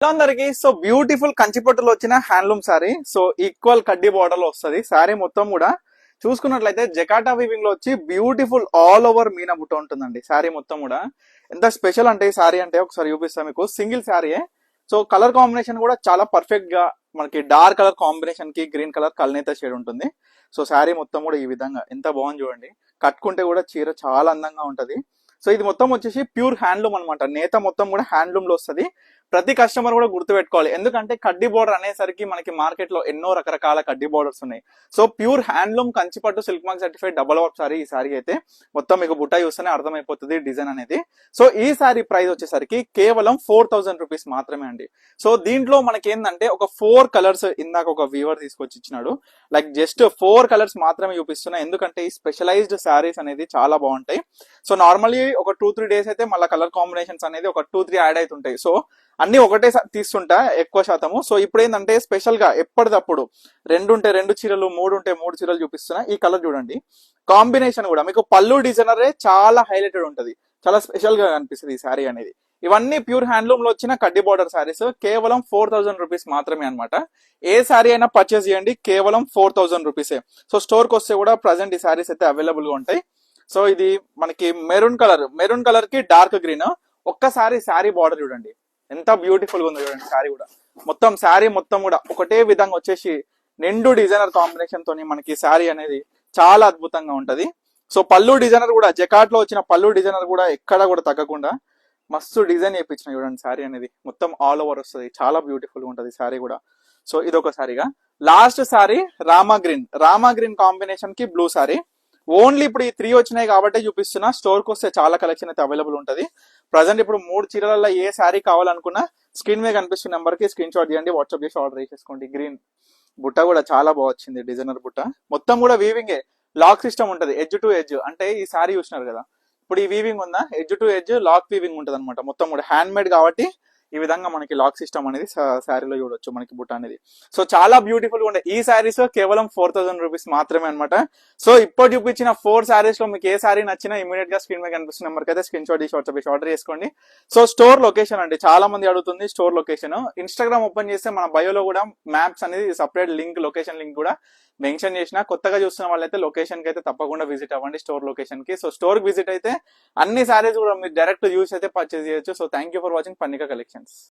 అందరికి so beautiful కంచిపట్టులో వచ్చిన handloom sorry. So equal కడ్డీ బోర్డర్ లో వస్తుంది సారీ మొత్తం కూడా. చూసుకున్నట్లయితే జకాటా వీవింగ్ లో వచ్చి బ్యూటిఫుల్ ఆల్ ఓవర్ మీనా బుట్ట ఉంటుందండి సారీ మొత్తం కూడా. ఎంత స్పెషల్ అంటే ఈ సారీ అంటే ఒకసారి చూపిస్తాను మీకు. సింగిల్ సారీయే. సో కలర్ కాంబినేషన్ కూడా చాలా పర్ఫెక్ట్ గా మనకి డార్క్ కలర్ కాంబినేషన్ కి గ్రీన్ కలర్ కల్నేత షేడ్ ఉంటుంది. సో శారీ మొత్తం కూడా ఈ విధంగా ఎంత బాగుంది చూడండి. కట్టుకుంటే కూడా చీర చాలా అందంగా ఉంటది. సో ఇది మొత్తం వచ్చేసి ప్యూర్ హ్యాండ్లూమ్ అనమాట. నేత మొత్తం కూడా హ్యాండ్లూమ్ లో వస్తుంది. ప్రతి కస్టమర్ కూడా గుర్తుపెట్టుకోవాలి, ఎందుకంటే కడ్డీ బోర్డర్ అనేసరికి మనకి మార్కెట్ లో ఎన్నో రకరకాల కడ్డీ బోర్డర్స్ ఉన్నాయి. సో ప్యూర్ హ్యాండ్లూమ్ కంచిపట్టు silk mark certified double work saree ఈ సారీ అయితే మొత్తం మీకు బుట్ట చూస్తేనే అర్థమైపోతుంది డిజైన్ అనేది. సో ఈ సారీ ప్రైస్ వచ్చేసరికి కేవలం 4000 రూపీస్ మాత్రమే అండి. సో దీంట్లో మనకి ఏంటంటే ఒక 4 కలర్స్ ఇందాక ఒక వీవర్ తీసుకొచ్చి ఇచ్చినాడు. లైక్ జస్ట్ 4 కలర్స్ మాత్రమే చూపిస్తున్నా, ఎందుకంటే ఈ స్పెషలైజ్డ్ సారీస్ అనేది చాలా బాగుంటాయి. సో నార్మల్లీ ఒక 2-3 డేస్ అయితే మళ్ళీ కలర్ కాంబినేషన్స్ అనేది ఒక 2-3 యాడ్ అవుతుంటాయి. సో అన్ని ఒకటే తీస్తుంటా ఎక్కువ శాతము. సో ఇప్పుడు ఏంటంటే స్పెషల్ గా ఎప్పటిదప్పుడు 2 ఉంటే 2 చీరలు, 3 ఉంటే 3 చీరలు చూపిస్తున్నా. ఈ కలర్ చూడండి, కాంబినేషన్ కూడా మీకు పళ్ళు డిజైనరే చాలా హైలైటెడ్ ఉంటది, చాలా స్పెషల్ గా కనిపిస్తుంది ఈ శారీ అనేది. ఇవన్నీ ప్యూర్ హ్యాండ్లూమ్ లో వచ్చిన కడ్డీ బోర్డర్ శారీస్ కేవలం 4000 రూపీస్ మాత్రమే అనమాట. ఏ శారీ అయినా పర్చేస్ చేయండి, కేవలం 4000 రూపీసే. సో స్టోర్ కి వస్తే కూడా ప్రజెంట్ ఈ శారీస్ అయితే అవైలబుల్ గా ఉంటాయి. సో ఇది మనకి మెరూన్ కలర్ కి డార్క్ గ్రీన్. ఒక్కసారి శారీ బార్డర్ చూడండి ఎంత బ్యూటిఫుల్ గా ఉంది చూడండి. శారీ కూడా మొత్తం శారీ మొత్తం కూడా ఒకటే విధంగా వచ్చేసి నిండు డిజైనర్ కాంబినేషన్ తోని మనకి శారీ అనేది చాలా అద్భుతంగా ఉంటది. సో పళ్ళు డిజైనర్ కూడా జకాట్ లో వచ్చిన పళ్ళు డిజైనర్ కూడా ఎక్కడ కూడా తగ్గకుండా మస్తు డిజైన్ చేయించిన చూడండి. శారీ అనేది మొత్తం ఆల్ ఓవర్ వస్తుంది, చాలా బ్యూటిఫుల్ గా ఉంటది శారీ కూడా. సో ఇదొక సారీగా. Last saree Rama green combination కి బ్లూ సారీ. ఓన్లీ ఇప్పుడు ఈ 3 వచ్చినాయి కాబట్టి చూపిస్తున్నా. స్టోర్ కి వస్తే చాలా కలెక్షన్ అయితే అవైలబుల్ ఉంటది. ప్రజెంట్ ఇప్పుడు 3 చీరలలో ఏ శారీ కావాలనుకున్నా స్క్రీన్ మీద కనిపిస్తున్న నెంబర్ కి స్క్రీన్ షాట్ చేయండి, వాట్సాప్ చేసి ఆర్డర్ చేసేసుకోండి. గ్రీన్ బుట్ట కూడా చాలా బాగా వచ్చింది, డిజైనర్ బుట్ట. మొత్తం కూడా వీవింగ్ లాక్ సిస్టమ్ ఉంటది, ఎడ్జ్ టు ఎడ్జ్. అంటే ఈ శారీ చూసినారు కదా, ఇప్పుడు ఈ వీవింగ్ ఉందా, edge to edge lock weaving ఉంటది అనమాట. మొత్తం కూడా హ్యాండ్ మేడ్ కాబట్టి ఈ విధంగా మనకి లాక్ సిస్టమ్ అనేది శారీలో చూడొచ్చు మనకి బుట్ట అనేది. సో చాలా బ్యూటిఫుల్ గా ఉండే ఈ శారీస్ కేవలం 4000 రూపీస్ మాత్రమే అనమాట. సో ఇప్పుడు చూపించిన 4 శారీస్ లో మీకు ఏ శారీ నచ్చినా ఇమీడియట్ గా స్క్రీన్ మీద కనిపిస్తున్న నెంబర్ అయితే స్క్రీన్ షాట్ చేసి వాట్సాప్ చేసి ఆర్డర్ చేసుకోండి. సో స్టోర్ లొకేషన్ అండి, చాలా మంది అడుగుతుంది స్టోర్ లొకేషన్. ఇన్స్టాగ్రామ్ ఓపెన్ చేస్తే మన బయోలో కూడా మ్యాప్స్ అనేది సపరేట్ లింక్, లొకేషన్ లింక్ కూడా మెన్షన్ చేసిన. కొత్తగా చూస్తున్న వాళ్ళైతే లొకేషన్ కి అయితే తప్పకుండా విజిట్ అవ్వండి, స్టోర్ లొకేషన్ కి. సో స్టోర్ కి విజిట్ అయితే అన్ని శారీస్ కూడా మీరు డైరెక్ట్ యూస్ అయితే పర్చేస్ చేయొచ్చు. So thank you for watching Pannika collections.